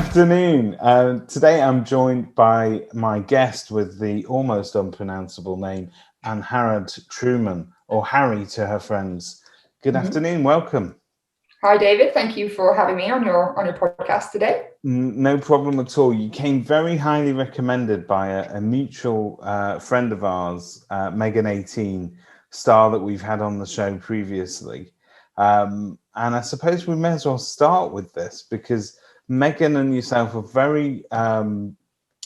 afternoon. Today I'm joined by my guest with the almost unpronounceable name, Angharad Trueman, or Harry to her friends. Good afternoon, welcome. Hi, David. Thank you for having me on your podcast today. No problem at all. You came very highly recommended by a mutual friend of ours, Megan18, star that we've had on the show previously. And I suppose we may as well start with this because Megan and yourself are very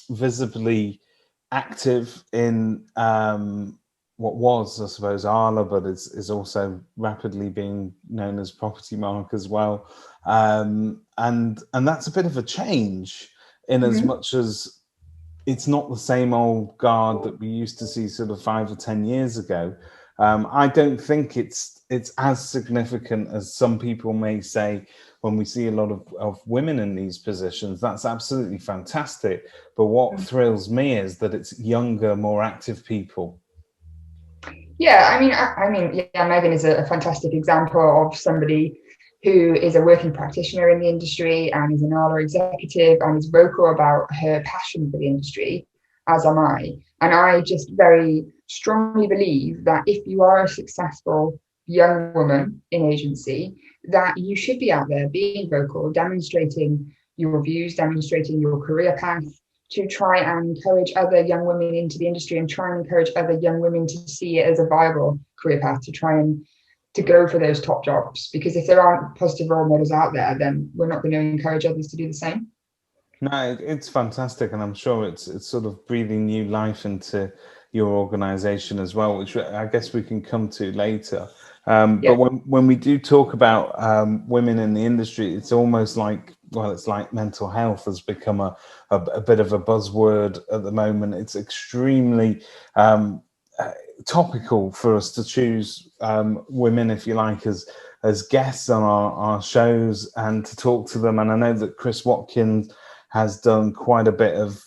visibly active in what was, I suppose, ARLA, but is also rapidly being known as Property Mark as well. And that's a bit of a change in as much as it's not the same old guard that we used to see sort of 5 or 10 years ago. I don't think it's as significant as some people may say when we see a lot of women in these positions. That's absolutely fantastic. But what thrills me is that it's younger, more active people. Yeah, Megan is a fantastic example of somebody who is a working practitioner in the industry and is an ARLA executive and is vocal about her passion for the industry, as am I. And I just very strongly believe that if you are a successful young woman in agency, that you should be out there being vocal, demonstrating your views, demonstrating your career path, to try and encourage other young women into the industry and try and encourage other young women to see it as a viable career path, to try and to go for those top jobs. Because if there aren't positive role models out there, then we're not going to encourage others to do the same. No, it's fantastic, and I'm sure it's sort of breathing new life into your organization as well, which I guess we can come to later. But when we do talk about women in the industry, it's almost like, well, it's like mental health has become a bit of a buzzword at the moment. It's extremely topical for us to choose women, if you like, as guests on our shows and to talk to them. And I know that Chris Watkin has done quite a bit of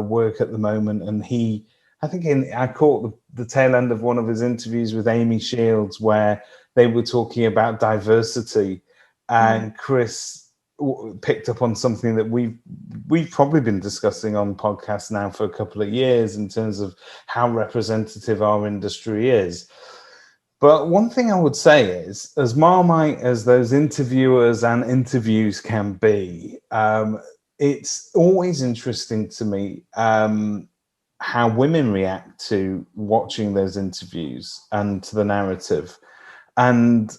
work at the moment, and I caught the tail end of one of his interviews with Amy Shields where they were talking about diversity, and Chris picked up on something that we've probably been discussing on podcasts now for a couple of years in terms of how representative our industry is. But one thing I would say is, as Marmite as those interviewers and interviews can be, it's always interesting to me how women react to watching those interviews and to the narrative. And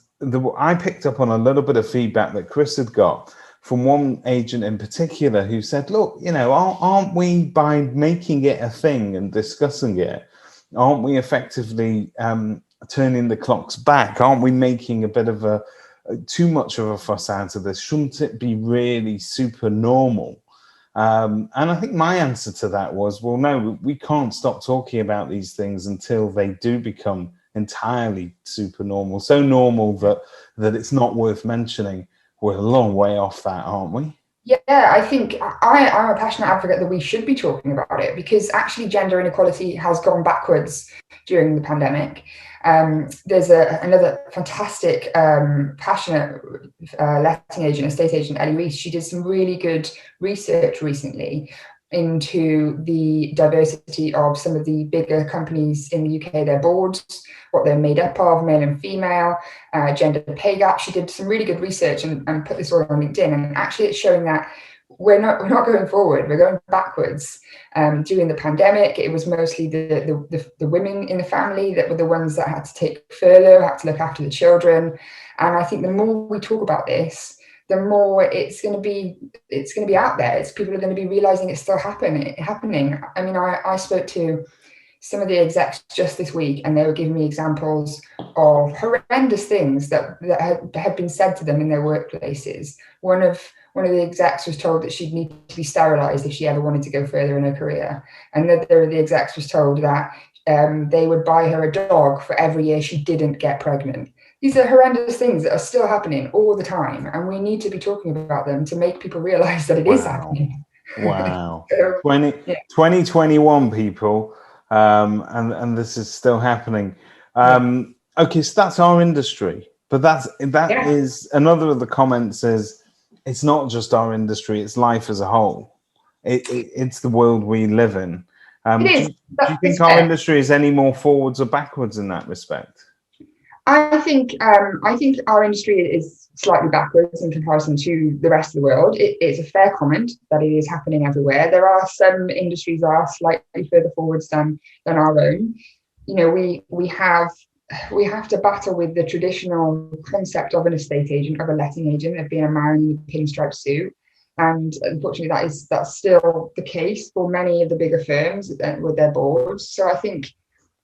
I picked up on a little bit of feedback that Chris had got from one agent in particular who said, look, aren't we, by making it a thing and discussing it, aren't we effectively turning the clocks back? Aren't we making a bit of too much of a fuss out of this? Shouldn't it be really super normal? And I think my answer to that was, well, no, we can't stop talking about these things until they do become entirely super normal. So normal that it's not worth mentioning. We're a long way off that, aren't we? Yeah, I think I'm a passionate advocate that we should be talking about it, because actually gender inequality has gone backwards during the pandemic. There's another fantastic, passionate letting agent, estate agent, Ellie Reese. She did some really good research recently into the diversity of some of the bigger companies in the UK, their boards, what they're made up of, male and female, gender pay gap. She did some really good research and put this all on LinkedIn. And actually it's showing that we're not going forward, we're going backwards. During the pandemic, it was mostly the women in the family that were the ones that had to take furlough, had to look after the children. And I think the more we talk about this, the more it's going to be out there. People are going to be realizing it's still happening. I mean, I spoke to some of the execs just this week, and they were giving me examples of horrendous things that had been said to them in their workplaces. One of the execs was told that she'd need to be sterilized if she ever wanted to go further in her career. Another of the execs was told that they would buy her a dog for every year she didn't get pregnant. These are horrendous things that are still happening all the time, and we need to be talking about them to make people realize that it is happening. Wow. 2021, people, and this is still happening. Okay, so that's our industry, but that is another of the comments is, it's not just our industry, it's life as a whole. It's the world we live in. It is. Do you think our industry is any more forwards or backwards in that respect? I think our industry is slightly backwards in comparison to the rest of the world. It's a fair comment that it is happening everywhere. There are some industries that are slightly further forwards than our own. You know, we have to battle with the traditional concept of an estate agent, of a letting agent, of being a man in a pinstripe suit. And unfortunately, that's still the case for many of the bigger firms with their boards. So I think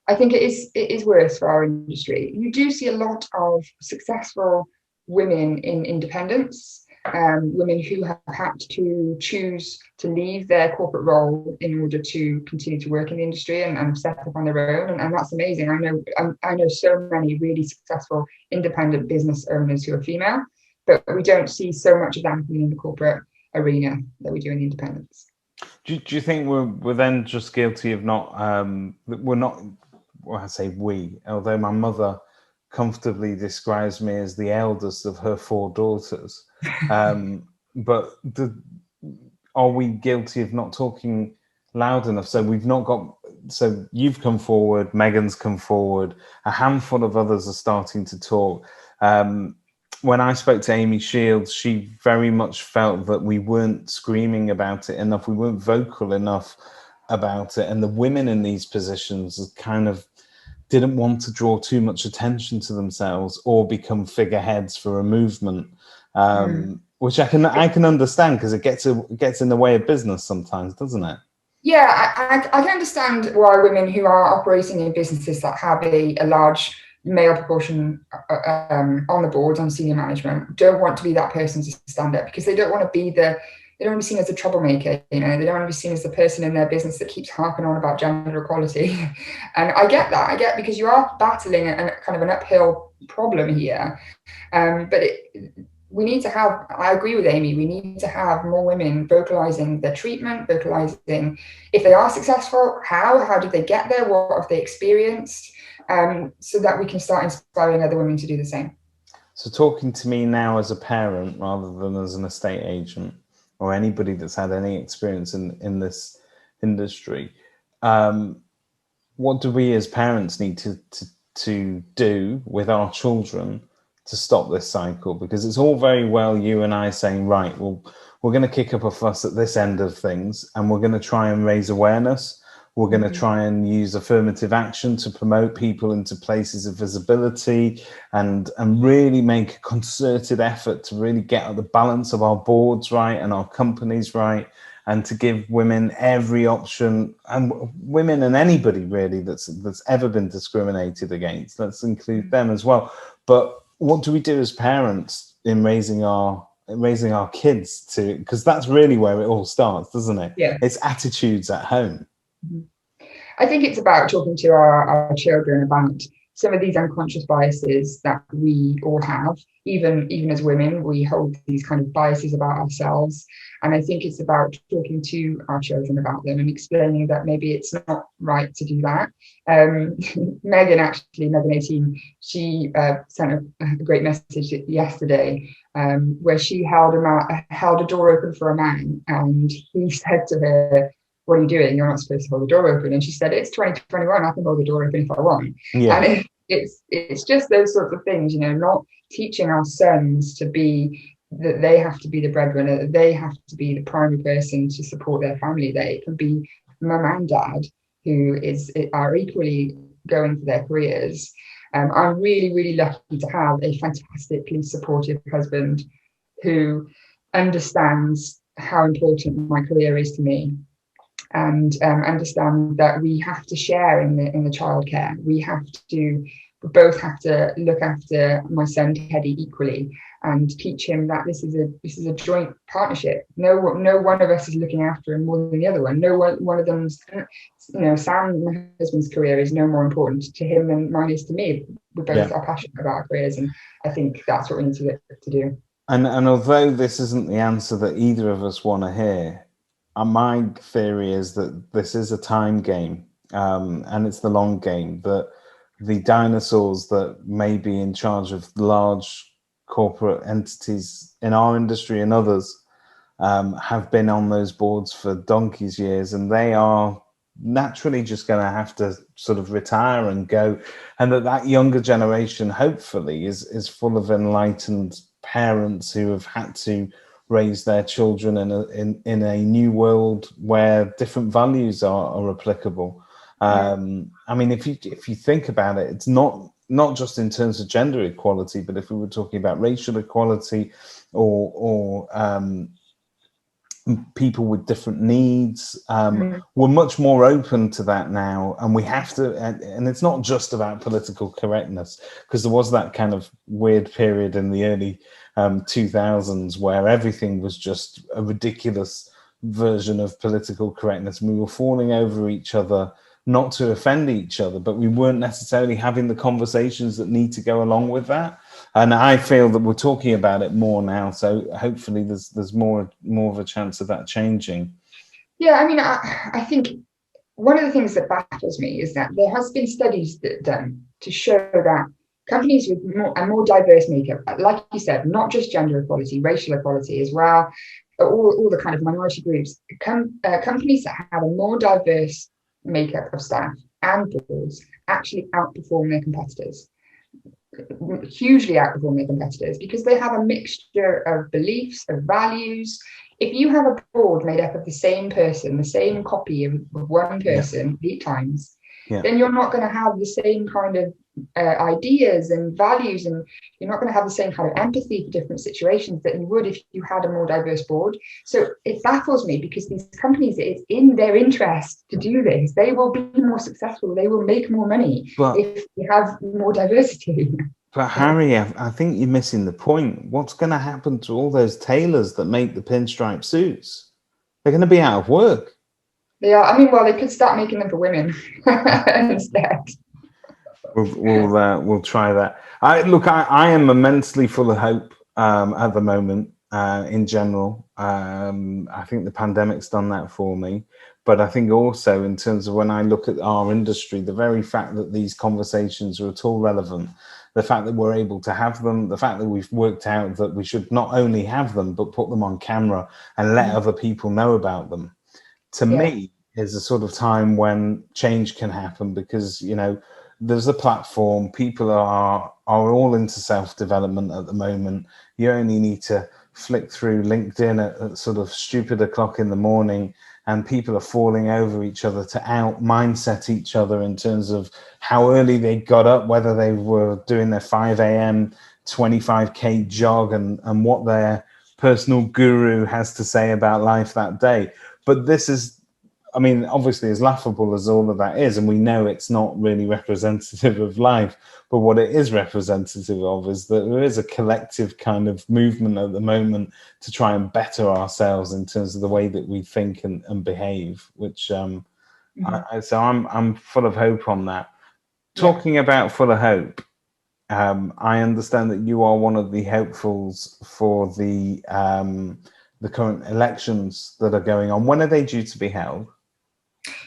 it is worse for our industry. You do see a lot of successful women in independence, women who have had to choose to leave their corporate role in order to continue to work in the industry and set up on their own, and that's amazing. I know so many really successful independent business owners who are female, but we don't see so much of that happening in the corporate arena that we do in the independents. Do you think we're then just guilty of not we're not, well, I say we, although my mother comfortably describes me as the eldest of her 4 daughters, but are we guilty of not talking loud enough? So we've not got, so you've come forward, Megan's come forward, a handful of others are starting to talk. When I spoke to 𝗬𝗍𝗄𝗧, she very much felt that we weren't screaming about it enough, we weren't vocal enough about it, and the women in these positions kind of didn't want to draw too much attention to themselves or become figureheads for a movement, which I can understand, because it gets in the way of business sometimes, doesn't it? Yeah, I can understand why women who are operating in businesses that have a large male proportion on the board, on senior management, don't want to be that person to stand up, because they don't want to be they don't want to be seen as a troublemaker, you know, they don't want to be seen as the person in their business that keeps harping on about gender equality. And I get that, because you are battling a kind of an uphill problem here. But we need to have, I agree with Amy, we need to have more women vocalizing their treatment, vocalizing if they are successful, how did they get there, what have they experienced, so that we can start inspiring other women to do the same. So talking to me now as a parent rather than as an estate agent, or anybody that's had any experience in this industry, what do we as parents need to do with our children to stop this cycle? Because it's all very well you and I saying, right, well, we're going to kick up a fuss at this end of things, and we're going to try and raise awareness. We're going to try and use affirmative action to promote people into places of visibility, and really make a concerted effort to really get the balance of our boards right and our companies right, and to give women every option, and women and anybody really that's ever been discriminated against. Let's include them as well. But what do we do as parents in raising our kids to, because that's really where it all starts, doesn't it? Yeah. It's attitudes at home. I think it's about talking to our children about some of these unconscious biases that we all have. Even as women, we hold these kind of biases about ourselves. And I think it's about talking to our children about them and explaining that maybe it's not right to do that. Megan 18, she sent a great message yesterday, where she held a door open for a man, and he said to her, "What are you doing? You're not supposed to hold the door open." And she said, "It's 2021. I can hold the door open if I want." Yeah. And it's just those sorts of things, you know, not teaching our sons to be that they have to be the breadwinner, that they have to be the primary person to support their family. That it can be mum and dad who are equally going for their careers. I'm really, really lucky to have a fantastically supportive husband who understands how important my career is to me, and understand that we have to share in the childcare. We both have to look after my son Teddy equally, and teach him that this is a joint partnership. No one of us is looking after him more than the other one. No one of them's, you know, Sam, my husband's career is no more important to him than mine is to me. We both are passionate about our careers, and I think that's what we need to do. And although this isn't the answer that either of us want to hear, my theory is that this is a time game, and it's the long game, that the dinosaurs that may be in charge of large corporate entities in our industry and others have been on those boards for donkey's years, and they are naturally just going to have to sort of retire and go, and that younger generation hopefully is full of enlightened parents who have had to raise their children in a new world where different values are applicable. I mean, if you think about it, it's not just in terms of gender equality, but if we were talking about racial equality or people with different needs, we're much more open to that now, and we have to, and it's not just about political correctness, because there was that kind of weird period in the early 2000s where everything was just a ridiculous version of political correctness. We were falling over each other, not to offend each other, but we weren't necessarily having the conversations that need to go along with that. And I feel that we're talking about it more now, so hopefully there's more of a chance of that changing. Yeah, I mean, I think one of the things that baffles me is that there has been studies done to show that companies with a more diverse makeup, like you said, not just gender equality, racial equality as well, all the kind of minority groups, companies that have a more diverse makeup of staff and boards actually outperform their competitors, hugely outperform their competitors, because they have a mixture of beliefs, of values. If you have a board made up of the same person, the same copy of one person 8 times, then you're not going to have the same kind of ideas and values, and you're not going to have the same kind of empathy for different situations that you would if you had a more diverse board. So it baffles me, because these companies, it's in their interest to do this. They will be more successful, they will make more money if you have more diversity. But Harry, I think you're missing the point. What's going to happen to all those tailors that make the pinstripe suits? They're going to be out of work. They are. I mean, well, they could start making them for women instead. We'll try that. I am immensely full of hope at the moment. In general, I think the pandemic's done that for me. But I think also in terms of when I look at our industry, the very fact that these conversations are at all relevant, the fact that we're able to have them, the fact that we've worked out that we should not only have them, but put them on camera and let other people know about them, to me is a sort of time when change can happen, because, you know, there's a platform, people are all into self-development at the moment. You only need to flick through LinkedIn at sort of stupid o'clock in the morning, and people are falling over each other to out-mindset each other in terms of how early they got up, whether they were doing their 5 a.m. 25K jog, and what their personal guru has to say about life that day. But this is, I mean, obviously, as laughable as all of that is, and we know it's not really representative of life, but what it is representative of is that there is a collective kind of movement at the moment to try and better ourselves in terms of the way that we think and behave, which so I'm full of hope on that. Talking about full of hope, I understand that you are one of the hopefuls for the current elections that are going on. When are they due to be held?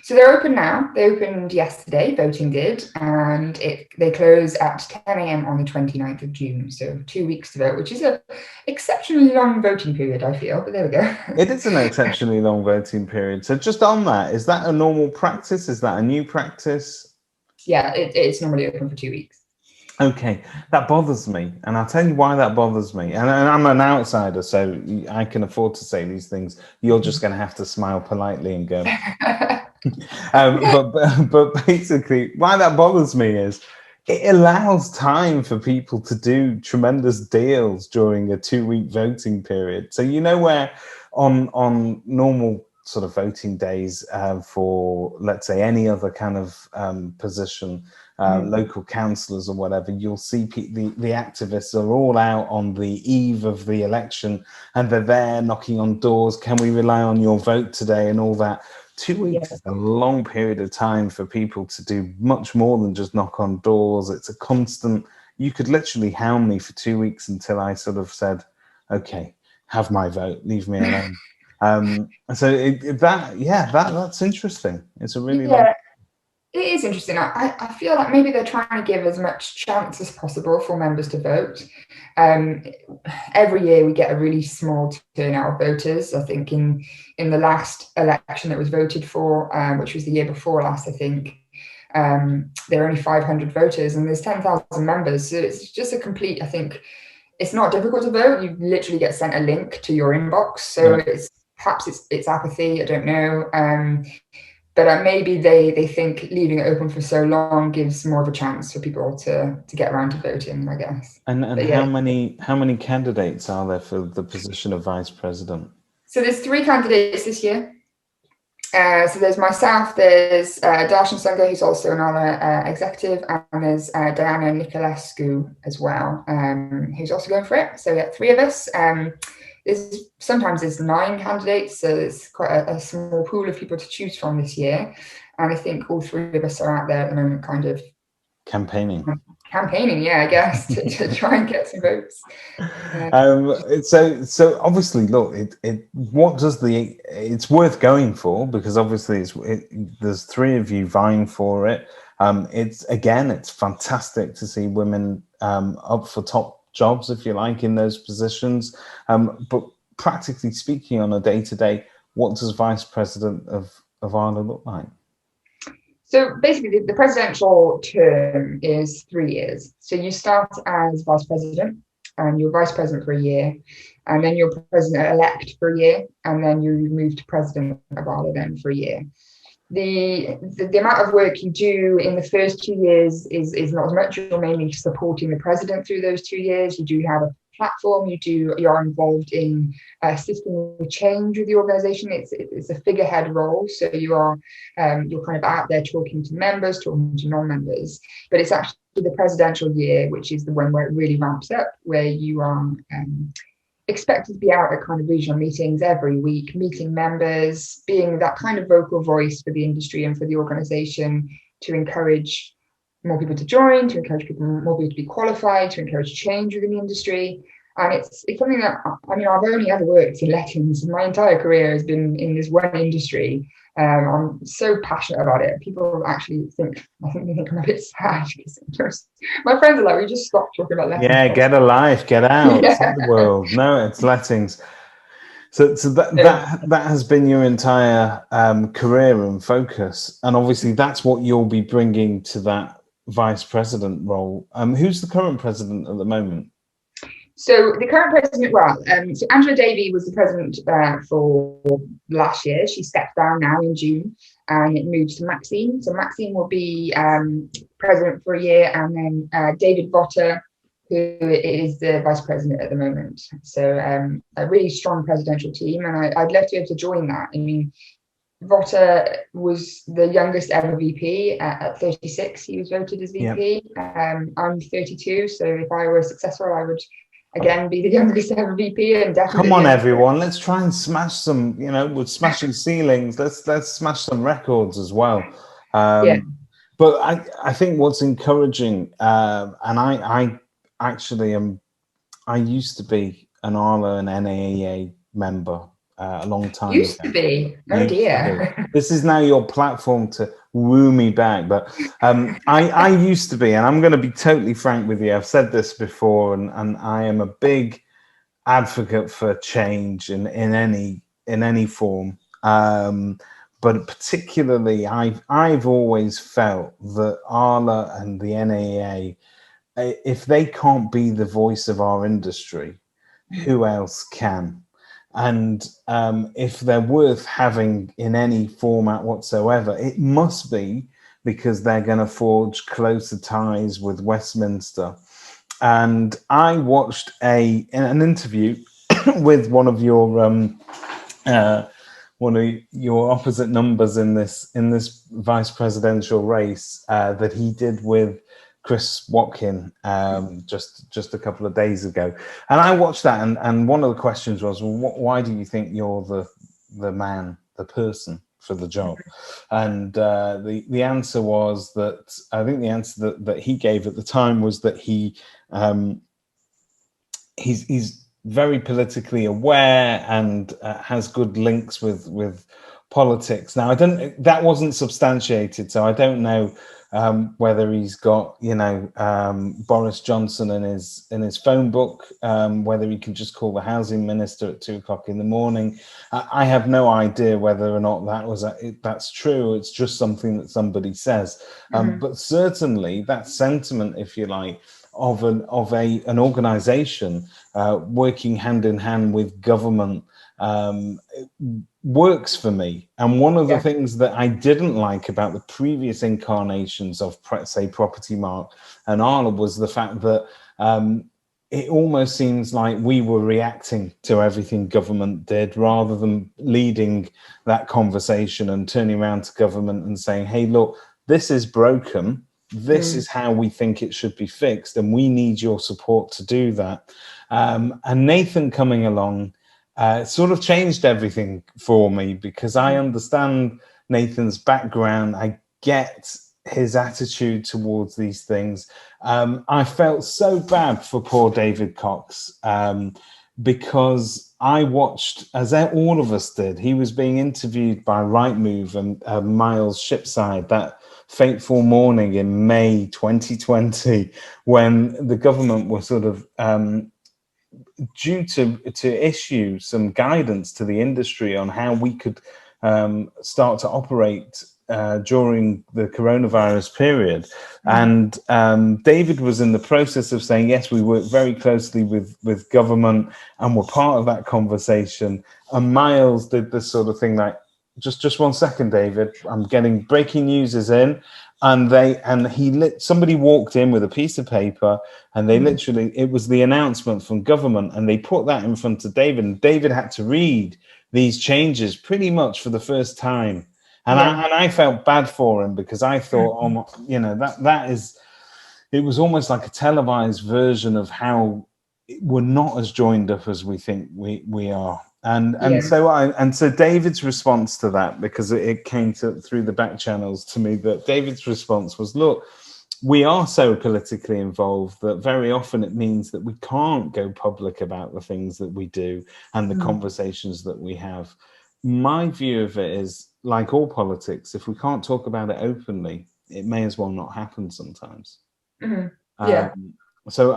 So they're open now. They opened yesterday, voting did, and they close at 10 a.m. on the 29th of June. So 2 weeks to vote, which is an exceptionally long voting period, I feel, but there we go. It is an exceptionally long voting period. So just on that, is that a normal practice? Is that a new practice? Yeah, it's normally open for 2 weeks. Okay, that bothers me, and I'll tell you why that bothers me. And I'm an outsider, so I can afford to say these things. You're just going to have to smile politely and go. But basically, why that bothers me is it allows time for people to do tremendous deals during a 2-week voting period. So you know where on normal sort of voting days for, let's say, any other kind of position, local councillors or whatever, you'll see the activists are all out on the eve of the election, and they're there knocking on doors. Can we rely on your vote today and all that? 2 weeks is a long period of time for people to do much more than just knock on doors. It's a constant, you could literally hound me for 2 weeks until I sort of said, okay, have my vote, leave me alone. So that's interesting. It's a really long. It is interesting. I feel like maybe they're trying to give as much chance as possible for members to vote. Every year we get a really small turnout of voters. I think in the last election that was voted for, which was the year before last, I think, there are only 500 voters and there's 10,000 members. So it's just a complete, I think, it's not difficult to vote. You literally get sent a link to your inbox. So perhaps it's apathy, I don't know. But maybe they think leaving it open for so long gives more of a chance for people to get around to voting, I guess. And how many candidates are there for the position of vice president? So there's 3 candidates this year. So there's myself, there's 𝗳𝗏 who's also an ARLA executive, and there's Diana Niculescu as well, who's also going for it. So we have 3 of us. Sometimes there's 9 candidates, so it's quite a small pool of people to choose from this year. And I think all 3 of us are out there at the moment kind of campaigning, yeah, I guess, to try and get some votes. So obviously, look, it's worth going for, because obviously there's 3 of you vying for it. It's fantastic to see women up for top jobs, if you like, in those positions. But practically speaking, on a day-to-day, what does vice president of ARLA look like? So basically, the presidential term is 3 years. So you start as vice president, and you're vice president for a year, and then you're president-elect for a year, and then you move to president of ARLA then for a year. The amount of work you do in the first 2 years is not as much. You're mainly supporting the president through those 2 years. You do have a platform. You're involved in assisting with change with the organization. It's a figurehead role, so you're kind of out there talking to members, talking to non-members. But it's actually the presidential year, which is the one where it really ramps up, where you are expected to be out at kind of regional meetings every week, meeting members, being that kind of vocal voice for the industry and for the organization, to encourage more people to join, to encourage more people to be qualified, to encourage change within the industry. And it's something that, I mean, I've only ever worked in lettings. My entire career has been in this one industry. I'm so passionate about it. People actually think I'm a bit sad, because my friends are like, we just stopped talking about lettings. Yeah, get a life, get out, see the world. No, it's lettings. So that has been your entire career and focus, and obviously that's what you'll be bringing to that vice president role. Who's the current president at the moment? So the current president, so Angela Davies was the president for last year. She stepped down now in June, and it moves to Maxine. So Maxine will be president for a year, and then David 𝗵𝗲𝗁, who is the vice president at the moment. So a really strong presidential team, and I'd love to be able to join that. I mean, 𝗵𝗲𝗁 was the youngest ever VP at 36. He was voted as VP. Yep. I'm 32, so if I were successful, I would again be the youngest ever VP. And definitely, come on, everyone, let's try and smash some. We're smashing ceilings. Let's smash some records as well. But I think what's encouraging, and I actually I used to be an ARLA and NAEA member a long time used ago. To be. Oh dear. This is now your platform to woo me back. But I used to be, and I'm going to be totally frank with you. I've said this before, and I am a big advocate for change in any form. But particularly, I've always felt that ARLA and the NAEA, if they can't be the voice of our industry, who else can? And if they're worth having in any format whatsoever, it must be because they're going to forge closer ties with Westminster. And I watched an interview with one of your opposite numbers in this vice presidential race that he did with Chris Watkin just a couple of days ago, and I watched that, and one of the questions was, well, why do you think you're the man, the person for the job? And the answer was that, I think the answer that he gave at the time was that he's very politically aware and has good links with politics. Now, that wasn't substantiated, so I don't know whether he's got, you know, Boris Johnson in his phone book, whether he can just call the housing minister at 2 o'clock in the morning. I have no idea whether or not that's true. It's just something that somebody says. But certainly that sentiment, if you like, of an organization working hand in hand with government works for me. And one of the things that I didn't like about the previous incarnations of, say, Property Mark and ARLA was the fact that it almost seems like we were reacting to everything government did rather than leading that conversation and turning around to government and saying, hey, look, this is broken. This is how we think it should be fixed, and we need your support to do that. And Nathan coming along sort of changed everything for me, because I understand Nathan's background. I get his attitude towards these things. I felt so bad for poor David Cox, because I watched, as all of us did, he was being interviewed by Rightmove and Miles Shipside that fateful morning in May 2020, when the government were sort of due to issue some guidance to the industry on how we could start to operate during the coronavirus period. And David was in the process of saying, yes, we work very closely with government and we're part of that conversation. And Miles did this sort of thing like, just 1 second, David, I'm getting breaking news is in. And somebody walked in with a piece of paper, and they literally, it was the announcement from government, and they put that in front of David, and David had to read these changes pretty much for the first time. And I felt bad for him, because I thought, oh my, you know, it was almost like a televised version of how we're not as joined up as we think we are. So David's response to that, because it came through the back channels to me, that David's response was, look, we are so politically involved that very often it means that we can't go public about the things that we do and the conversations that we have. My view of it is, like all politics, if we can't talk about it openly, it may as well not happen sometimes. So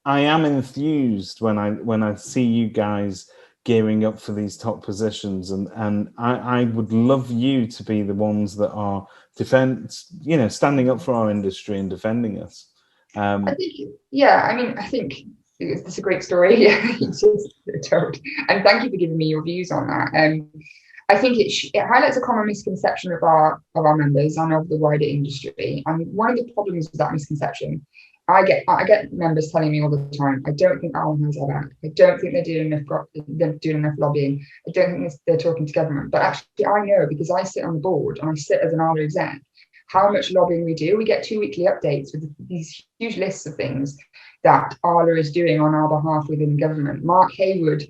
I am enthused when I see you guys gearing up for these top positions, and I would love you to be the ones that are standing up for our industry and defending us. I think it's a great story. It's just told. And thank you for giving me your views on that. I think it highlights a common misconception of our members and of the wider industry. And one of the problems with that misconception, I get members telling me all the time, I don't think ARLA has our back. I don't think they're doing enough lobbying. I don't think they're talking to government. But actually, I know, because I sit on the board and I sit as an ARLA exec, how much lobbying we do. We get 2 weekly updates with these huge lists of things that ARLA is doing on our behalf within government. Mark Haywood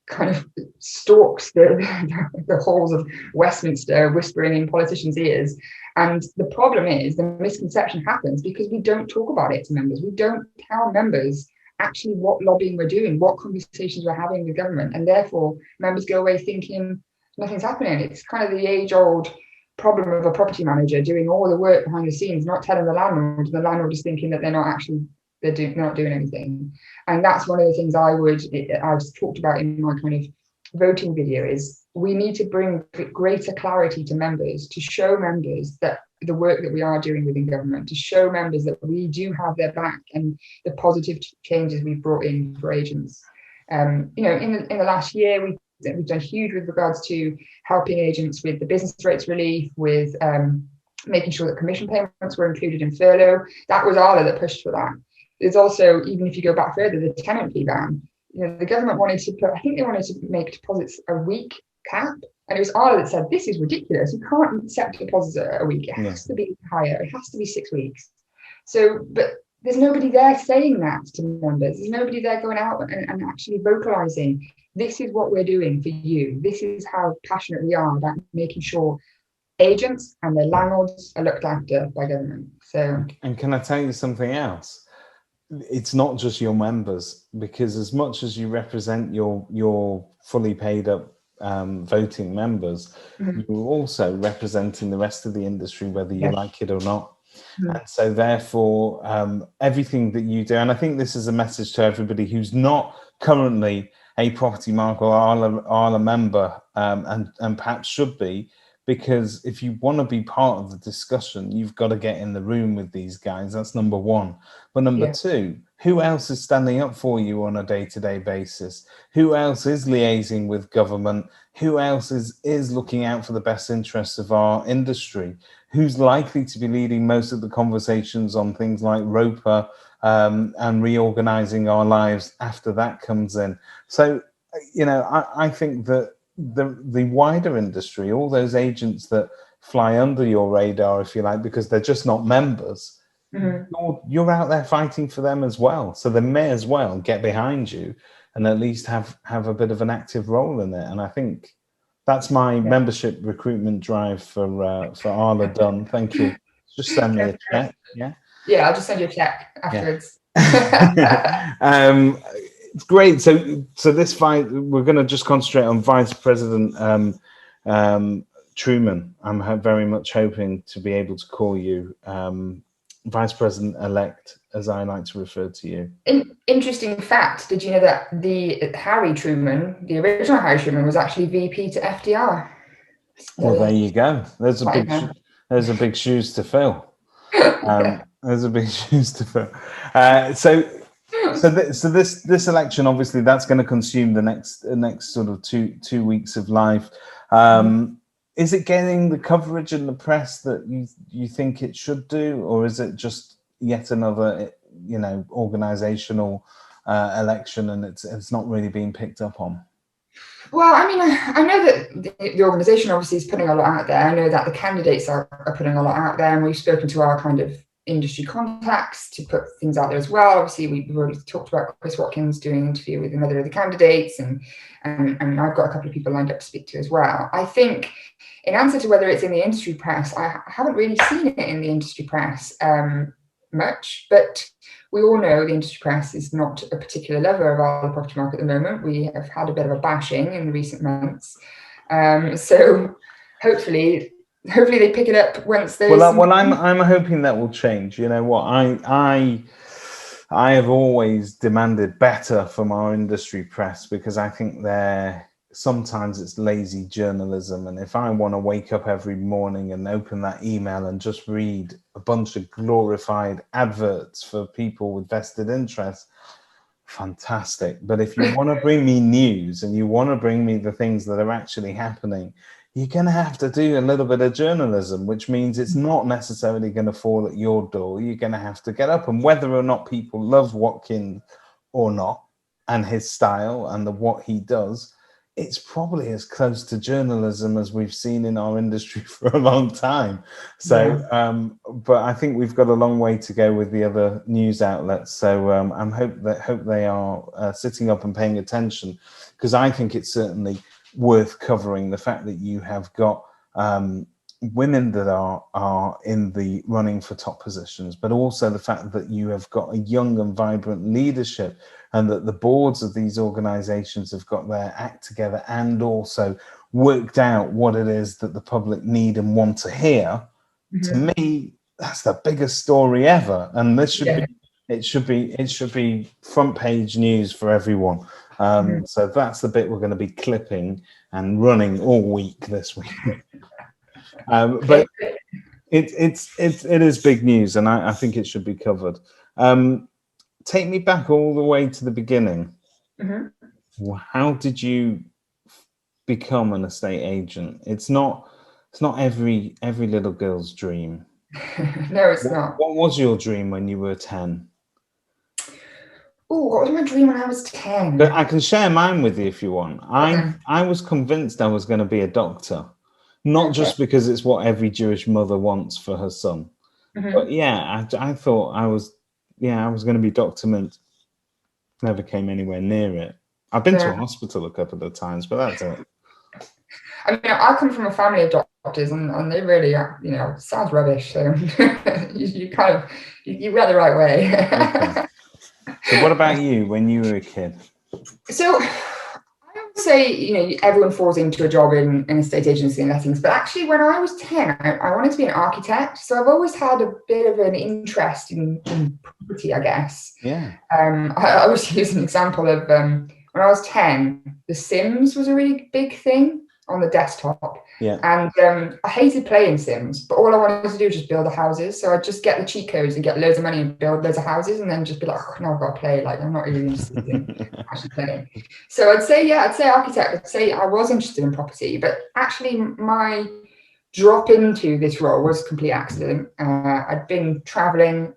kind of stalks the halls of Westminster, whispering in politicians' ears. And the problem is, the misconception happens because we don't talk about it to members. We don't tell members actually what lobbying we're doing, what conversations we're having with government. And therefore, members go away thinking nothing's happening. It's kind of the age-old problem of a property manager doing all the work behind the scenes, not telling the landlord, and the landlord is thinking that they're not doing anything. And that's one of the things I've talked about in my kind of voting video, is we need to bring greater clarity to members, to show members that the work that we are doing within government, to show members that we do have their back and the positive changes we've brought in for agents. In the last year, we've done huge with regards to helping agents with the business rates relief, with making sure that commission payments were included in furlough. That was ARLA that pushed for that. There's also, even if you go back further, the tenant fee ban. The government wanted to make deposits a week cap, and it was ARLA that said, this is ridiculous. You can't accept deposits a week. It has to be higher. It has to be 6 weeks. So, but there's nobody there saying that to members. There's nobody there going out and actually vocalizing, this is what we're doing for you. This is how passionate we are about making sure agents and their landlords are looked after by government. So, and can I tell you something else? It's not just your members, because as much as you represent your fully paid up voting members, you're also representing the rest of the industry, whether you like it or not. And so therefore, everything that you do, and I think this is a message to everybody who's not currently a Property Mark or ARLA member, and perhaps should be, because if you want to be part of the discussion, you've got to get in the room with these guys. That's number one. But number two, who else is standing up for you on a day-to-day basis? Who else is liaising with government? Who else is looking out for the best interests of our industry? Who's likely to be leading most of the conversations on things like ROPA and reorganizing our lives after that comes in? So, you know, I think that the wider industry, all those agents that fly under your radar, if you like, because they're just not members, you're out there fighting for them as well. So they may as well get behind you and at least have a bit of an active role in it. And I think that's my membership recruitment drive for ARLA done. Thank you. Just send me a check. Yeah, I'll just send you a check afterwards. It's great. So this fight, we're going to just concentrate on Vice President Trueman. I'm very much hoping to be able to call you Vice President-elect, as I like to refer to you. Interesting fact, did you know that the Harry Truman, the original Harry Truman, was actually VP to FDR? Well, there you go. There's a big shoes to fill. There's a big shoes to fill. So this election, obviously, that's going to consume the next sort of two weeks of life. Is it getting the coverage in the press that you think it should do, or is it just yet another, you know, organizational election and it's not really being picked up on? Well, I mean, I know that the organization obviously is putting a lot out there. I know that the candidates are putting a lot out there, and we've spoken to our kind of industry contacts to put things out there as well. Obviously, we've already talked about Chris Watkins doing an interview with another of the candidates, and I've got a couple of people lined up to speak to as well. I think, in answer to whether it's in the industry press, I haven't really seen it in the industry press much, but we all know the industry press is not a particular lover of our property market at the moment. We have had a bit of a bashing in the recent months. So hopefully they pick it up once there's... Well, I'm hoping that will change. You know what, I have always demanded better from our industry press, because I think sometimes it's lazy journalism. And if I want to wake up every morning and open that email and just read a bunch of glorified adverts for people with vested interests, fantastic. But if you want to bring me news and you want to bring me the things that are actually happening, you're going to have to do a little bit of journalism, which means it's not necessarily going to fall at your door. You're going to have to get up, and whether or not people love Watkin or not, and his style and what he does, it's probably as close to journalism as we've seen in our industry for a long time. So, but I think we've got a long way to go with the other news outlets. So I hope they are sitting up and paying attention, because I think it's certainly worth covering the fact that you have got women that are in the running for top positions, but also the fact that you have got a young and vibrant leadership, and that the boards of these organizations have got their act together and also worked out what it is that the public need and want to hear. To me, that's the biggest story ever, and this should it should be front page news for everyone. So that's the bit we're going to be clipping and running all week this week. But it is big news, and I think it should be covered. Take me back all the way to the beginning. How did you become an estate agent? It's not every little girl's dream. No, it's not. What was your dream when you were 10? Oh, what was my dream when I was 10? But I can share mine with you if you want. I was convinced I was going to be a doctor, not just because it's what every Jewish mother wants for her son, but yeah, I thought I was going to be Dr. Mintz. Never came anywhere near it. I've been to a hospital a couple of times, but that's it. I mean, I come from a family of doctors, and they really, sounds rubbish. So you went the right way. Okay. So what about you when you were a kid? So I say, you know, everyone falls into a job in estate agency and lettings, but actually when I was 10, I wanted to be an architect. So I've always had a bit of an interest in property, I guess. Yeah. I always use an example of when I was 10, The Sims was a really big thing on the desktop. Yeah. And I hated playing Sims, but all I wanted to do was just build the houses. So I'd just get the cheat codes and get loads of money and build loads of houses, and then just be like, oh, now I've got to play. Like, I'm not really interested in actually playing. So I'd say architect. I'd say I was interested in property, but actually my drop into this role was a complete accident. I'd been traveling.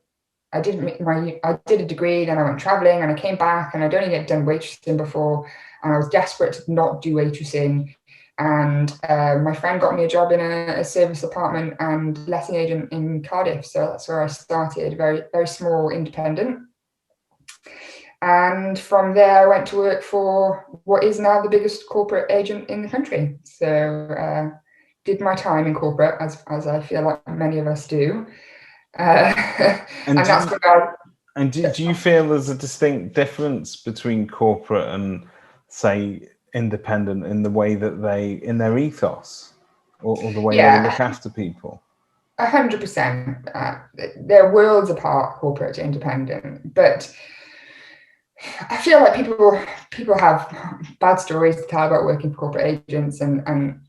I did a degree, then I went traveling, and I came back, and I'd only done waitressing before, and I was desperate to not do waitressing. And my friend got me a job in a service apartment and letting agent in Cardiff. So that's where I started, very, very small, independent. And from there, I went to work for what is now the biggest corporate agent in the country. So did my time in corporate, as I feel like many of us do. And that's where And do you feel there's a distinct difference between corporate and, say, independent in the way that in their ethos or the way they look after people? 100%. They're worlds apart, corporate to independent. But I feel like people have bad stories to tell about working for corporate agents, and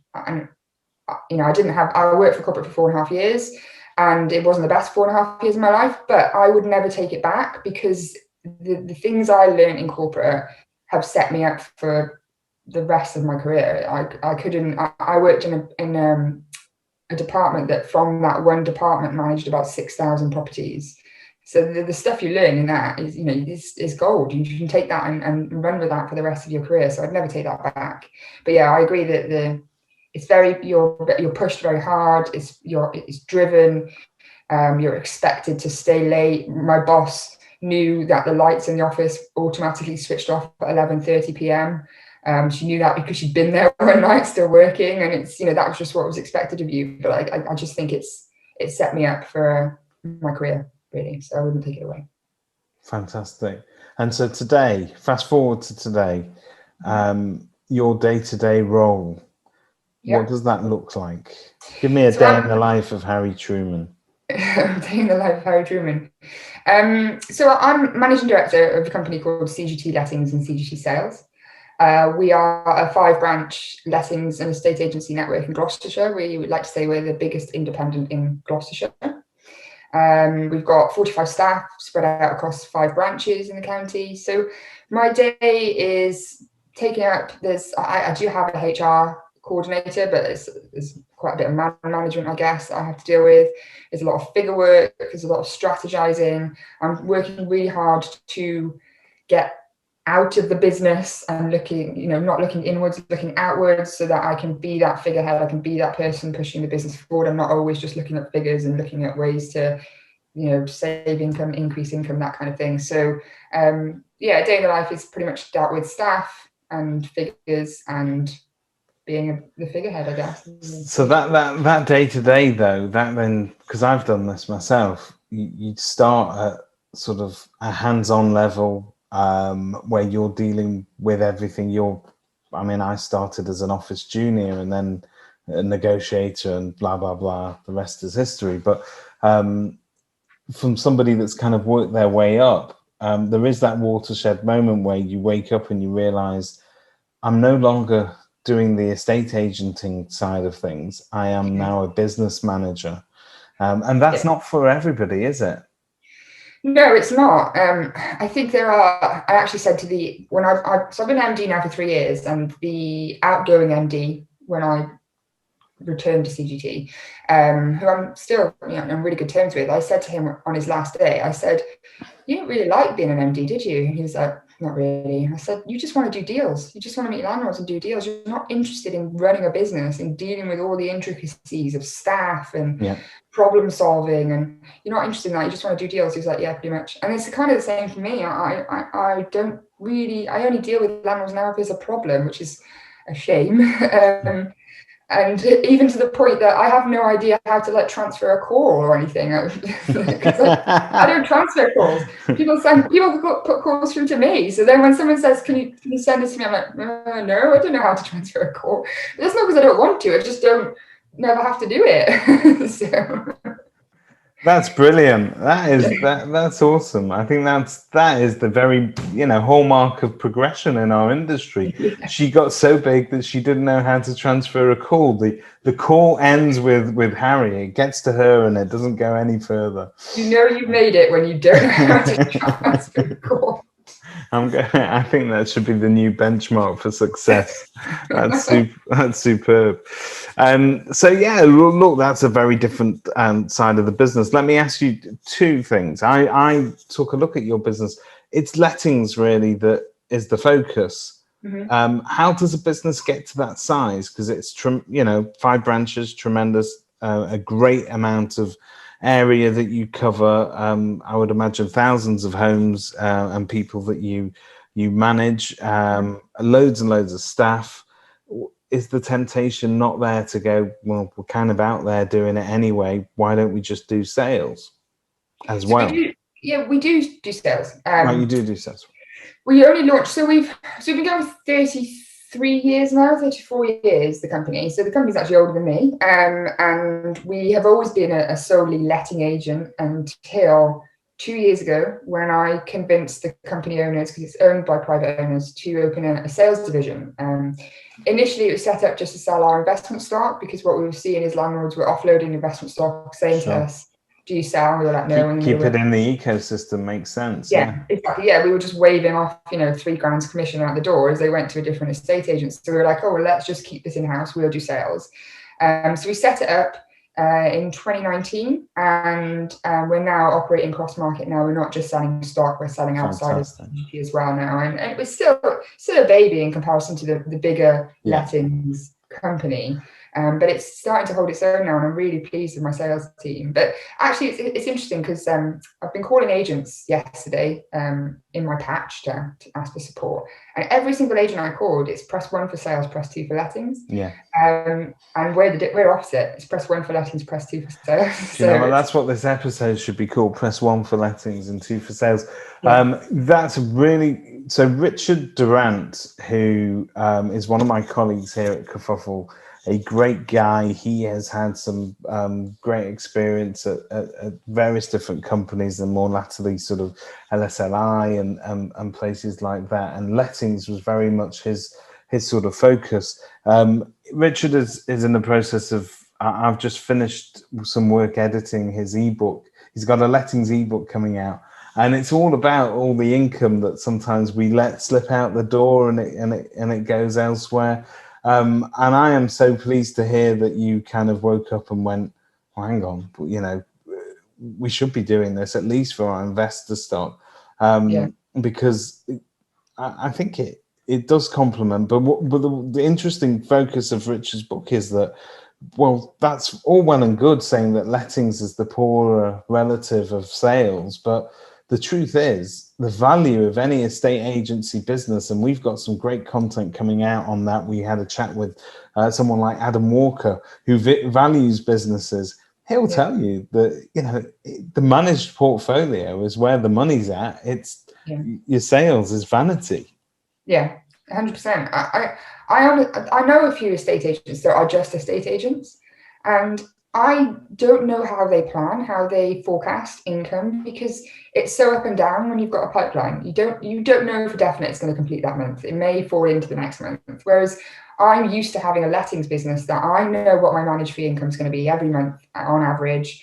you know, I worked for corporate for 4.5 years, and it wasn't the best 4.5 years of my life, but I would never take it back, because the things I learned in corporate have set me up for the rest of my career. I worked in a department that, from that one department, managed about 6,000 properties. So the stuff you learn in that is, you know, is gold. You can take that and run with that for the rest of your career. So I'd never take that back. But yeah, I agree that it's you're pushed very hard. It's driven. You're expected to stay late. My boss knew that the lights in the office automatically switched off at 11:30 p.m. She knew that because she'd been there one night still working, and it's, you know, that was just what was expected of you. But I just think it set me up for my career, really. So I wouldn't take it away. Fantastic. And so today, fast forward to today, your day-to-day role, what does that look like? Give me a day in the life of Harry Trueman. Day in the life of Harry Trueman. So I'm managing director of a company called CGT Lettings and CGT Sales. We are a 5-branch lettings and estate agency network in Gloucestershire. We would like to say we're the biggest independent in Gloucestershire. We've got 45 staff spread out across 5 branches in the county. So my day is taking up I do have a HR coordinator, but there's quite a bit of management, I guess, I have to deal with. There's a lot of figure work, there's a lot of strategizing. I'm working really hard to get out of the business and looking, you know, not looking inwards, looking outwards, so that I can be that figurehead, I can be that person pushing the business forward. I'm not always just looking at figures and looking at ways to, you know, save income, increase income, that kind of thing. So yeah, day in the life is pretty much dealt with staff and figures and being the figurehead, I guess. So that day to day though, that then, because I've done this myself, you start at sort of a hands-on level, where you're dealing with everything. I started as an office junior and then a negotiator and blah, blah, blah. The rest is history. But from somebody that's kind of worked their way up, there is that watershed moment where you wake up and you realize, I'm no longer doing the estate agenting side of things. I am now a business manager. And that's not for everybody, is it? No, it's not. I think I actually said to so I've been MD now for 3 years, and the outgoing MD, when I returned to CGT, who I'm still, you know, on really good terms with, I said to him on his last day, I said, you didn't really like being an MD, did you? And he was like, not really. I said, you just want to do deals. You just want to meet landlords and do deals. You're not interested in running a business and dealing with all the intricacies of staff and problem solving, and you're not interested in that. You just want to do deals. He was like, yeah, pretty much. And it's kind of the same for me. I only deal with landlords now if there's a problem, which is a shame. And even to the point that I have no idea how to like transfer a call or anything. I don't transfer calls. People put calls through to me. So then when someone says, can you send this to me? I'm like, no, I don't know how to transfer a call. But that's not because I don't want to. I just never have to do it. So. That's brilliant. That's awesome. I think that is the very, hallmark of progression in our industry. Yeah. She got so big that she didn't know how to transfer a call. The call ends with Harry. It gets to her and it doesn't go any further. You know you've made it when you don't know how to transfer a call. I think that should be the new benchmark for success. That's superb. So yeah, look, that's a very different side of the business. Let me ask you two things. I took a look at your business. It's lettings really that is the focus. Mm-hmm. How does a business get to that size? Because it's 5 branches, tremendous, a great amount of area that you cover. I would imagine thousands of homes and people that you manage, loads and loads of staff. Is the temptation not there to go, well, we're kind of out there doing it anyway, why don't we just do sales as well? We do sales. Right, you do sales. We only launched, so we've been going for 33 years now, 34 years, the company. So the company's actually older than me. And we have always been a solely letting agent until 2 years ago, when I convinced the company owners, because it's owned by private owners, to open a sales division. Initially, it was set up just to sell our investment stock, because what we were seeing is landlords were offloading investment stock, saying to us, do you sell? And we were like, no. Keep it in the ecosystem, makes sense. Yeah, exactly. Yeah, we were just waving off, £3,000 commission out the door as they went to a different estate agent. So we were like, oh, well, let's just keep this in-house. We'll do sales. So we set it up in 2019, and we're now operating cross-market now. We're not just selling stock, we're selling outside of GP as well now. And it was still a baby in comparison to the bigger lettings company. But it's starting to hold its own now, and I'm really pleased with my sales team. But actually, it's interesting because I've been calling agents yesterday in my patch to ask for support. And every single agent I called, it's press 1 for sales, press 2 for lettings. Yeah. And we're opposite. It's press 1 for lettings, press 2 for sales. That's what this episode should be called: press 1 for lettings and 2 for sales. Yeah. That's really so. Richard Durant, who is one of my colleagues here at 𝗑𝗏𝗄, a great guy. He has had some great experience at various different companies, and more latterly sort of LSLI and places like that. And lettings was very much his sort of focus. Richard is in the process of, I've just finished some work editing his ebook. He's got a lettings ebook coming out, and it's all about all the income that sometimes we let slip out the door and it goes elsewhere. And I am so pleased to hear that you kind of woke up and went, well, hang on, we should be doing this at least for our investor stock, because I think it does complement. But the interesting focus of Richard's book is that, well, that's all well and good saying that lettings is the poorer relative of sales, but the truth is, the value of any estate agency business, and we've got some great content coming out on that. We had a chat with someone like Adam Walker, who values businesses. He'll tell you that, the managed portfolio is where the money's at. It's your sales is vanity. Yeah, 100%. I know a few estate agents that are just estate agents, and I don't know how they plan, how they forecast income, because it's so up and down when you've got a pipeline. You don't know for definite it's going to complete that month. It may fall into the next month. Whereas I'm used to having a lettings business that I know what my managed fee income is going to be every month on average.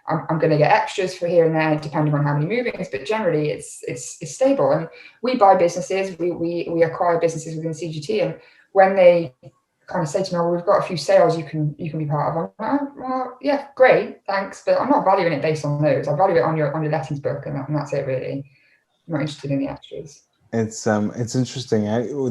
I'm going to get extras for here and there depending on how many movings, but generally it's stable. And we buy businesses, we acquire businesses within CGT, and when they kind of say to me, well, we've got a few sales you can be part of. I'm like, well, yeah, great, thanks, but I'm not valuing it based on those. I value it on your lettings book, and that's it really. I'm not interested in the extras. It's interesting.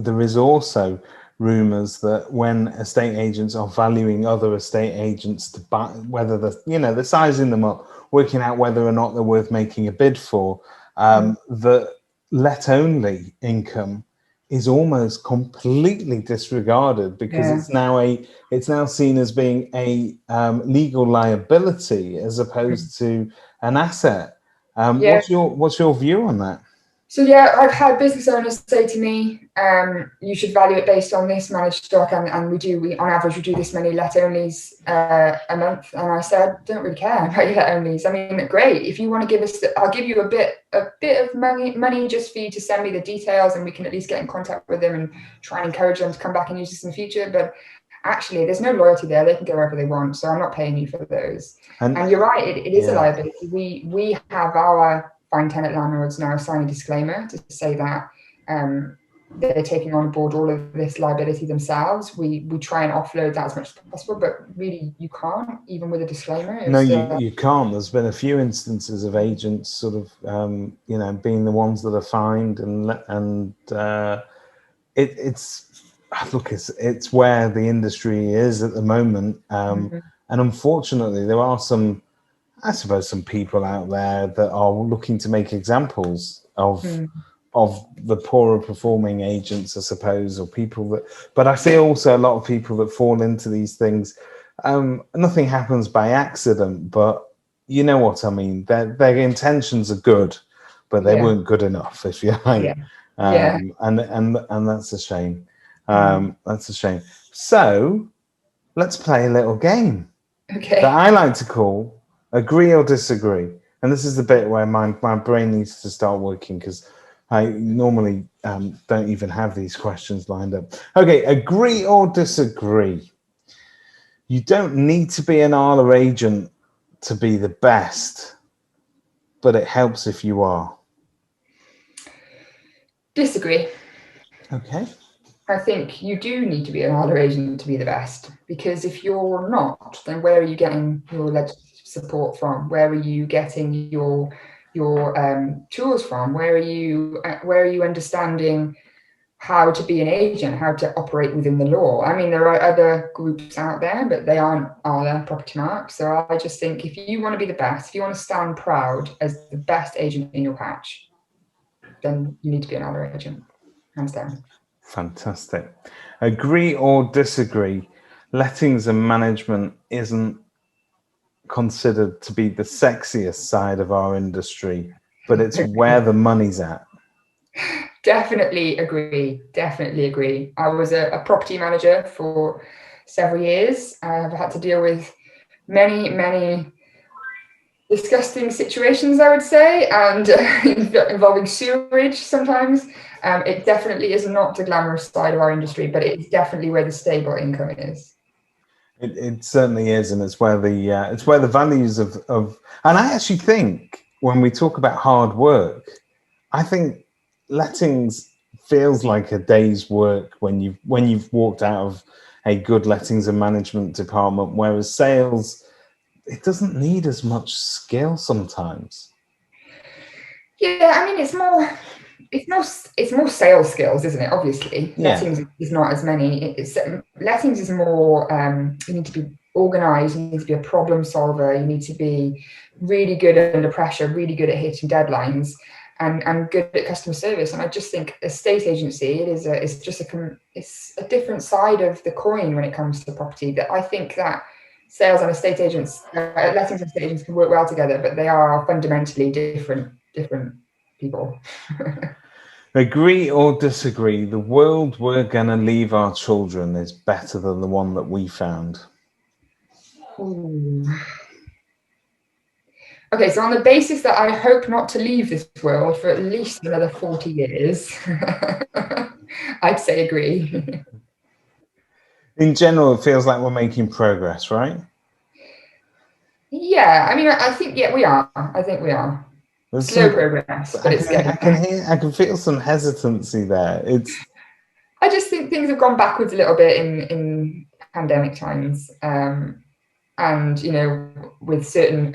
There is also rumours that when estate agents are valuing other estate agents to buy, whether they're sizing them up, working out whether or not they're worth making a bid for, the let only income is almost completely disregarded because it's now seen as being a legal liability as opposed to an asset. What's your view on that? So yeah, I've had business owners say to me, you should value it based on this managed stock, and we on average we do this many let-onlys a month. And I said, don't really care about your let-onlys. I mean, great, if you want to give us, I'll give you a bit of money just for you to send me the details, and we can at least get in contact with them and try and encourage them to come back and use this in the future. But actually, there's no loyalty there. They can go wherever they want, so I'm not paying you for those. And you're right, it is a liability. We have our fine tenant landlords now sign a disclaimer to say that they're taking on board all of this liability themselves. We try and offload that as much as possible, but really you can't, even with a disclaimer. No, you can't. There's been a few instances of agents sort of being the ones that are fined, and it's where the industry is at the moment, and unfortunately there are some people out there that are looking to make examples of the poorer performing agents, I suppose, or people that. But I see also a lot of people that fall into these things. Nothing happens by accident, but you know what I mean. Their intentions are good, but they weren't good enough, if you like. And that's a shame. That's a shame. So let's play a little game that I like to call Agree or Disagree. And this is the bit where my brain needs to start working, because I normally don't even have these questions lined up. Okay, agree or disagree. You don't need to be an ARLA agent to be the best, but it helps if you are. Disagree. Okay. I think you do need to be an ARLA agent to be the best, because if you're not, then where are you getting your legislative support from? Where are you getting your tools from? Where are you understanding how to be an agent, how to operate within the law? I mean, there are other groups out there, but they aren't ARLA property marks. So I just think if you want to be the best, if you want to stand proud as the best agent in your patch, then you need to be an ARLA agent, hands down. Fantastic. Agree or disagree, lettings and management isn't considered to be the sexiest side of our industry, but it's where the money's at. Definitely agree. Definitely agree. I was a property manager for several years. I've had to deal with many disgusting situations, I would say, and involving sewerage sometimes. It definitely is not the glamorous side of our industry, but it's definitely where the stable income is. It certainly is, and it's where the values of and I actually think when we talk about hard work, I think lettings feels like a day's work when you've walked out of a good lettings and management department, whereas sales, it doesn't need as much skill sometimes. Yeah, I mean, it's more sales skills, isn't it? Obviously, lettings is not as many. Lettings is more. You need to be organised. You need to be a problem solver. You need to be really good under pressure, really good at hitting deadlines, and good at customer service. And I just think estate agency, it's a different side of the coin when it comes to property. That I think that sales and estate agents, lettings and estate agents can work well together, but they are fundamentally different people. Agree or disagree, the world we're going to leave our children is better than the one that we found? Ooh. Okay, so on the basis that I hope not to leave this world for at least another 40 years, I'd say agree. In general, it feels like we're making progress, right? Yeah, I mean, I think, we are. I think we are. Slow progress, but it's getting I can feel some hesitancy there. I just think things have gone backwards a little bit in pandemic times. And, with certain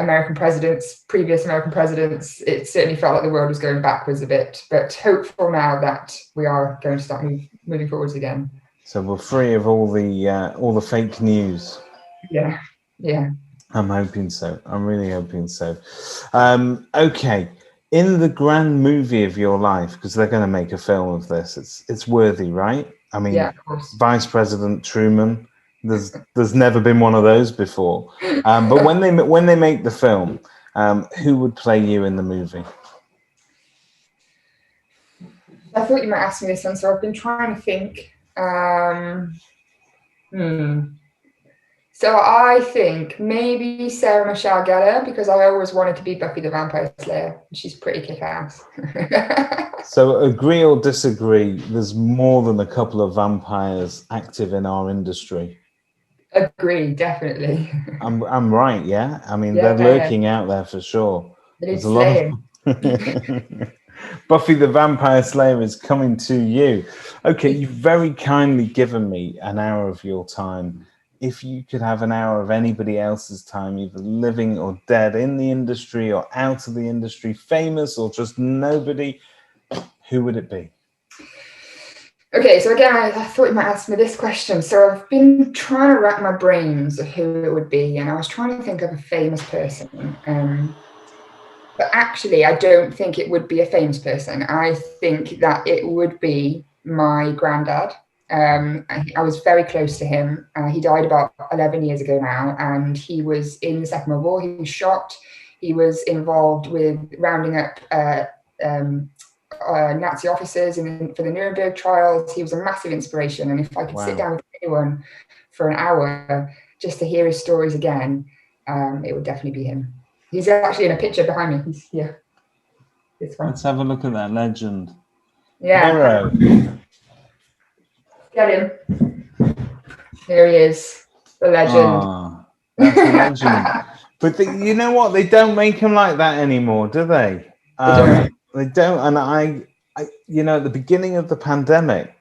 previous American presidents, it certainly felt like the world was going backwards a bit, but hopeful now that we are going to start moving forwards again. So we're free of all the fake news. Yeah. I'm hoping so. I'm really hoping so. Okay. in the grand movie of your life, because they're going to make a film of this, it's worthy, right? I mean, Yeah, of course. Vice President Truman, there's never been one of those before. But when they make the film, who would play you in the movie? I thought you might ask me this one, so I've been trying to think. So I think maybe 𝗧𝗵𝗲 𝗟𝗶𝘁, because I always wanted to be Buffy the Vampire Slayer. She's pretty kick-ass. So agree or disagree, there's more than a couple of vampires active in our industry. Agree, definitely. I'm right, yeah? I mean, Yeah, they're lurking out there for sure. There's a lot of... Buffy the Vampire Slayer is coming to you. Okay, you've very kindly given me an hour of your time. If you could have an hour of anybody else's time, either living or dead, in the industry or out of the industry, famous or just nobody, who would it be? Okay, so again, I thought you might ask me this question. So I've been trying to rack my brains of who it would be, and I was trying to think of a famous person. But actually, I don't think it would be a famous person. I think that it would be my granddad. I was very close to him. He died about 11 years ago now, and he was in the Second World War. He was shot. He was involved with rounding up Nazi officers for the Nuremberg trials. He was a massive inspiration. And if I could sit down with anyone for an hour just to hear his stories again, it would definitely be him. He's actually in a picture behind me. He's here. This one. Let's have a look at that legend. Yeah. Hero. Get him. There he is, the legend. Oh, that's a legend. But you know what? They don't make them like that anymore, do they? They don't. And I, you know, at the beginning of the pandemic,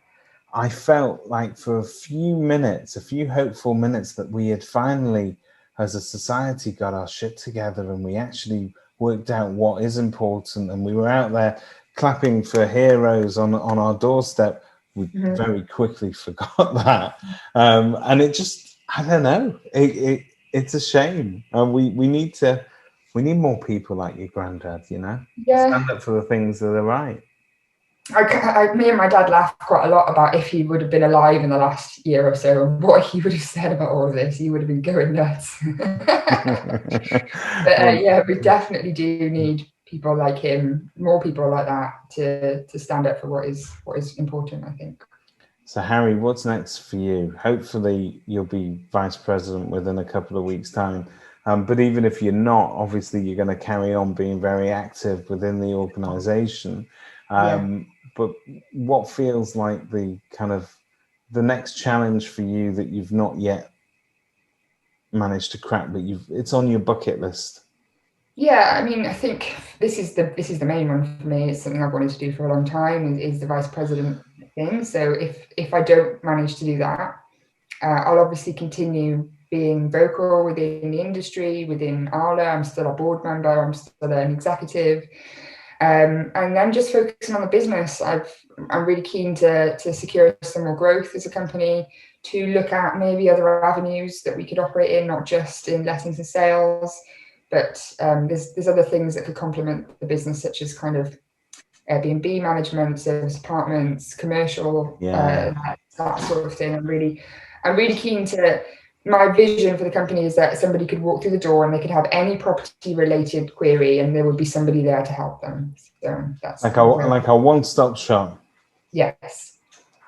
I felt like for a few minutes, a few hopeful minutes, that we had finally, as a society, got our shit together and we actually worked out what is important, and we were out there clapping for heroes on our doorstep. We very quickly forgot that, and it just, I don't know, it's a shame. We need more people like your granddad, you know. Yeah. Stand up for the things that are right. Me and my dad laughed quite a lot about if he would have been alive in the last year or so, and what he would have said about all of this. He would have been going nuts. But yeah, we definitely do need people like him, more people like that, to stand up for what is important, I think. So Harry, what's next for you? Hopefully you'll be vice president within a couple of weeks' time. But even if you're not, obviously you're going to carry on being very active within the organization. But what feels like the next challenge for you that you've not yet managed to crack, but it's on your bucket list? Yeah, I mean, I think this is the main one for me. It's something I've wanted to do for a long time, is the vice president thing. So if I don't manage to do that, I'll obviously continue being vocal within the industry, within ARLA. I'm still a board member, I'm still an executive. And then just focusing on the business. I'm really keen to secure some more growth as a company, to look at maybe other avenues that we could operate in, not just in lettings and sales, but there's other things that could complement the business, such as kind of Airbnb management, service apartments, commercial, that sort of thing. I'm really keen to. My vision for the company is that somebody could walk through the door and they could have any property related query, and there would be somebody there to help them. So that's like a one-stop shop. Yes.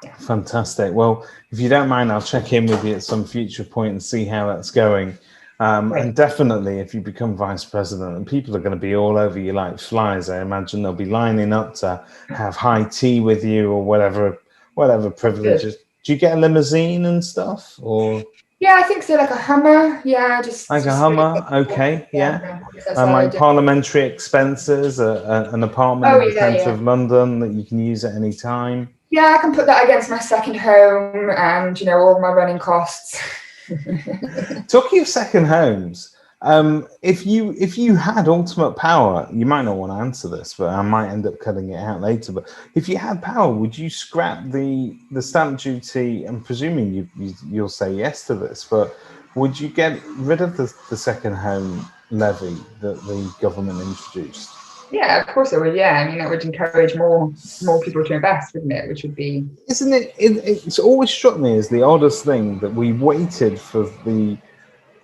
Yeah. Fantastic. Well, if you don't mind, I'll check in with you at some future point and see how that's going. And definitely, if you become vice president, and people are going to be all over you like flies, I imagine they'll be lining up to have high tea with you or whatever privileges. Do you get a limousine and stuff, or? Yeah, I think so, like a Hummer. Yeah, just a Hummer. Okay, yeah. And like parliamentary expenses, an apartment in the centre of London that you can use at any time. Yeah, I can put that against my second home and, you know, all my running costs. Talking of second homes, if you had ultimate power, you might not want to answer this, but I might end up cutting it out later. But if you had power, would you scrap the stamp duty? I'm presuming you'll say yes to this, but would you get rid of the second home levy that the government introduced? Yeah, of course it would. Yeah, I mean, it would encourage more people to invest, wouldn't it? Which would be, isn't it? It's always struck me as the oddest thing that we waited for the,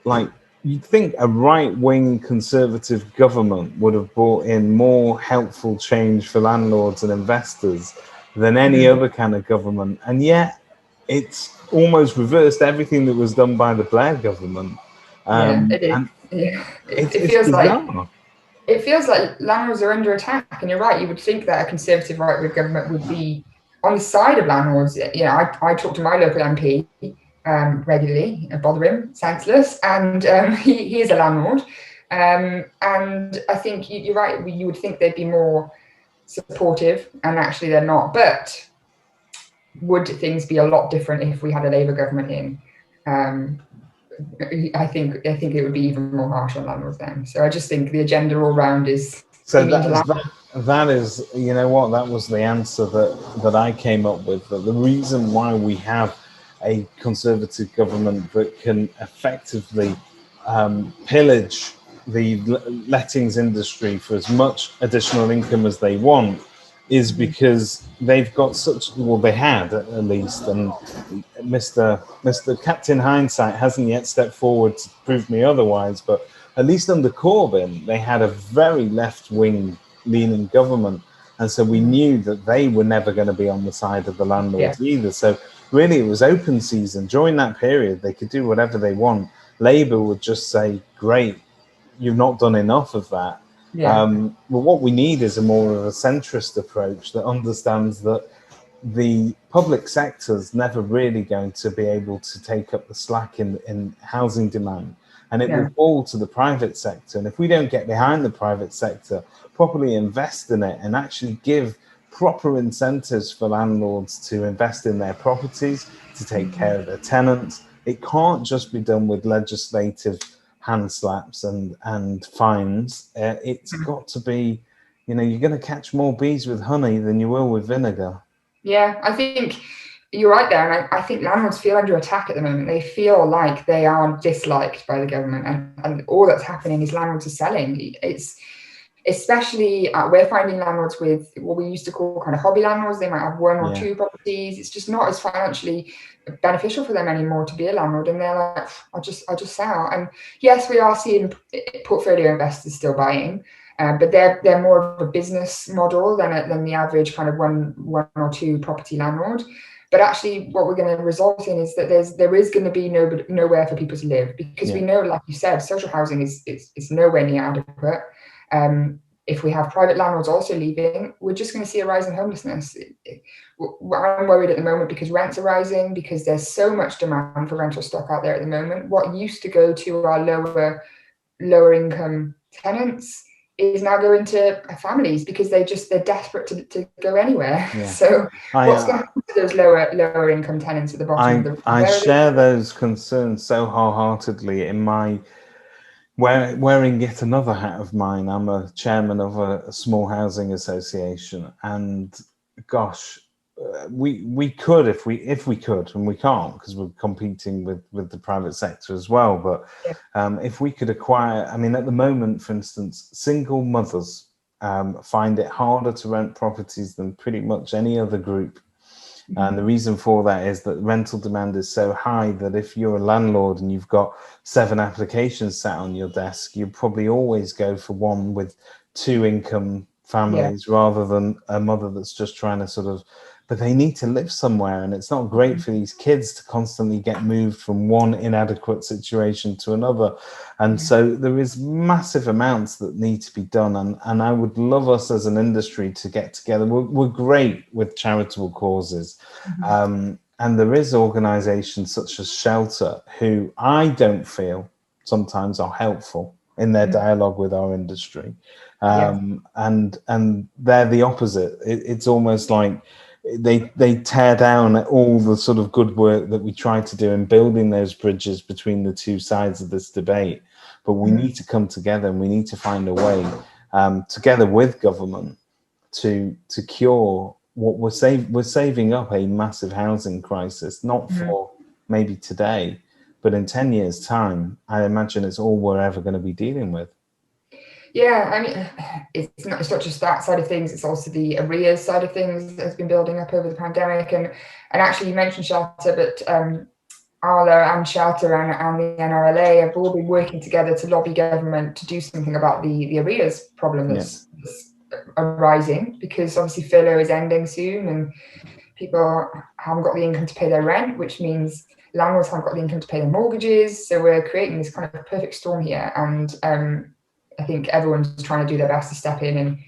like, you'd think a right-wing conservative government would have brought in more helpful change for landlords and investors than any other kind of government, and yet it's almost reversed everything that was done by the Blair government. yeah, it is. And Yeah. It it's feels like bizarre. landlords are under attack, and you're right. You would think that a conservative right-wing government would be on the side of landlords. You know, I talk to my local MP regularly, bother him, senseless, and he is a landlord. And I think you're right. You would think they'd be more supportive, and actually they're not. But would things be a lot different if we had a Labour government in? I think it would be even more harsh on landlords then. So I just think the agenda all round is. So that is, you know what, that was the answer that I came up with. That the reason why we have a conservative government that can effectively pillage the lettings industry for as much additional income as they want is because they've got such, well, they had at least, and Mr. Captain Hindsight hasn't yet stepped forward to prove me otherwise, but at least under Corbyn, they had a very left-wing leaning government. And so we knew that they were never going to be on the side of the landlords either. So really it was open season. During that period, they could do whatever they want. Labour would just say, great, you've not done enough of that. Well, what we need is a more of a centrist approach that understands that the public sector's never really going to be able to take up the slack in housing demand, and it will fall to the private sector. And if we don't get behind the private sector, properly invest in it, and actually give proper incentives for landlords to invest in their properties, to take care of their tenants, it can't just be done with legislative hand slaps and fines. It's got to be, you know, you're going to catch more bees with honey than you will with vinegar. Yeah, I think you're right there. And I think landlords feel under attack at the moment. They feel like they are disliked by the government, and all that's happening is landlords are selling. It's especially, we're finding landlords with what we used to call kind of hobby landlords. They might have one or two properties. It's just not as financially beneficial for them anymore to be a landlord, and they're like, I'll just sell. And yes, we are seeing portfolio investors still buying, but they're more of a business model than the average kind of one or two property landlord. But actually, what we're going to result in is that there is going to be nowhere for people to live, because we know, like you said, social housing is nowhere near adequate. If we have private landlords also leaving, we're just going to see a rise in homelessness. I'm worried at the moment because rents are rising, because there's so much demand for rental stock out there at the moment. What used to go to our lower income tenants is now going to families, because they're desperate to go anywhere. So what's going to happen to those lower income tenants at the bottom of the... I share those concerns so wholeheartedly. In my wearing yet another hat of mine, I'm a chairman of a small housing association, and gosh, we could if we could, and we can't because we're competing with the private sector as well. But if we could acquire, I mean, at the moment, for instance, single mothers find it harder to rent properties than pretty much any other group. And the reason for that is that rental demand is so high that if you're a landlord and you've got 7 applications sat on your desk, you probably always go for one with 2 income families rather than a mother that's just trying to sort of, but they need to live somewhere, and it's not great for these kids to constantly get moved from one inadequate situation to another. And so there is massive amounts that need to be done, and I would love us as an industry to get together. We're great with charitable causes, and there is organisations such as Shelter who I don't feel sometimes are helpful in their dialogue with our industry, and they're the opposite. It's almost like they tear down all the sort of good work that we try to do in building those bridges between the two sides of this debate. But we need to come together, and we need to find a way together with government to cure what we're saving up a massive housing crisis, not for maybe today, but in 10 years' time, I imagine it's all we're ever going to be dealing with. Yeah, I mean, it's not just that side of things, it's also the arrears side of things that has been building up over the pandemic. And actually, you mentioned 𝗪𝗲, but ARLA and 𝗪𝗲 and the NRLA have all been working together to lobby government to do something about the arrears problem that's arising, because obviously furlough is ending soon and people haven't got the income to pay their rent, which means landlords haven't got the income to pay their mortgages. So we're creating this kind of perfect storm here. And I think everyone's trying to do their best to step in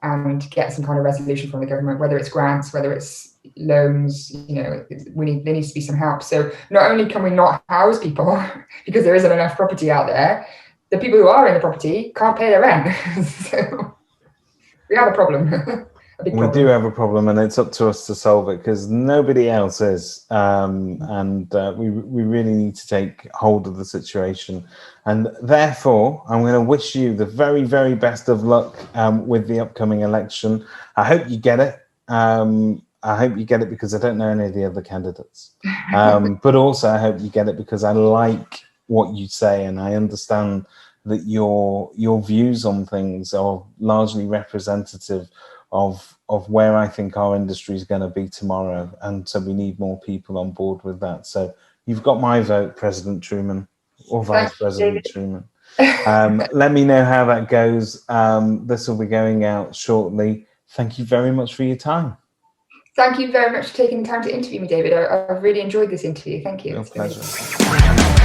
and get some kind of resolution from the government, whether it's grants, whether it's loans, there needs to be some help. So not only can we not house people because there isn't enough property out there, the people who are in the property can't pay their rent. So we have a problem. We do have a problem, and it's up to us to solve it because nobody else is. We really need to take hold of the situation. And therefore, I'm going to wish you the very, very best of luck with the upcoming election. I hope you get it. I hope you get it because I don't know any of the other candidates. But also, I hope you get it because I like what you say, and I understand that your views on things are largely representative of where I think our industry is going to be tomorrow, and so we need more people on board with that. So you've got my vote, President Trueman, or Vice President Trueman. Let me know how that goes. This will be going out shortly. Thank you very much for your time. Thank you very much for taking the time to interview me, David. I've really enjoyed this interview. Thank you. Your pleasure.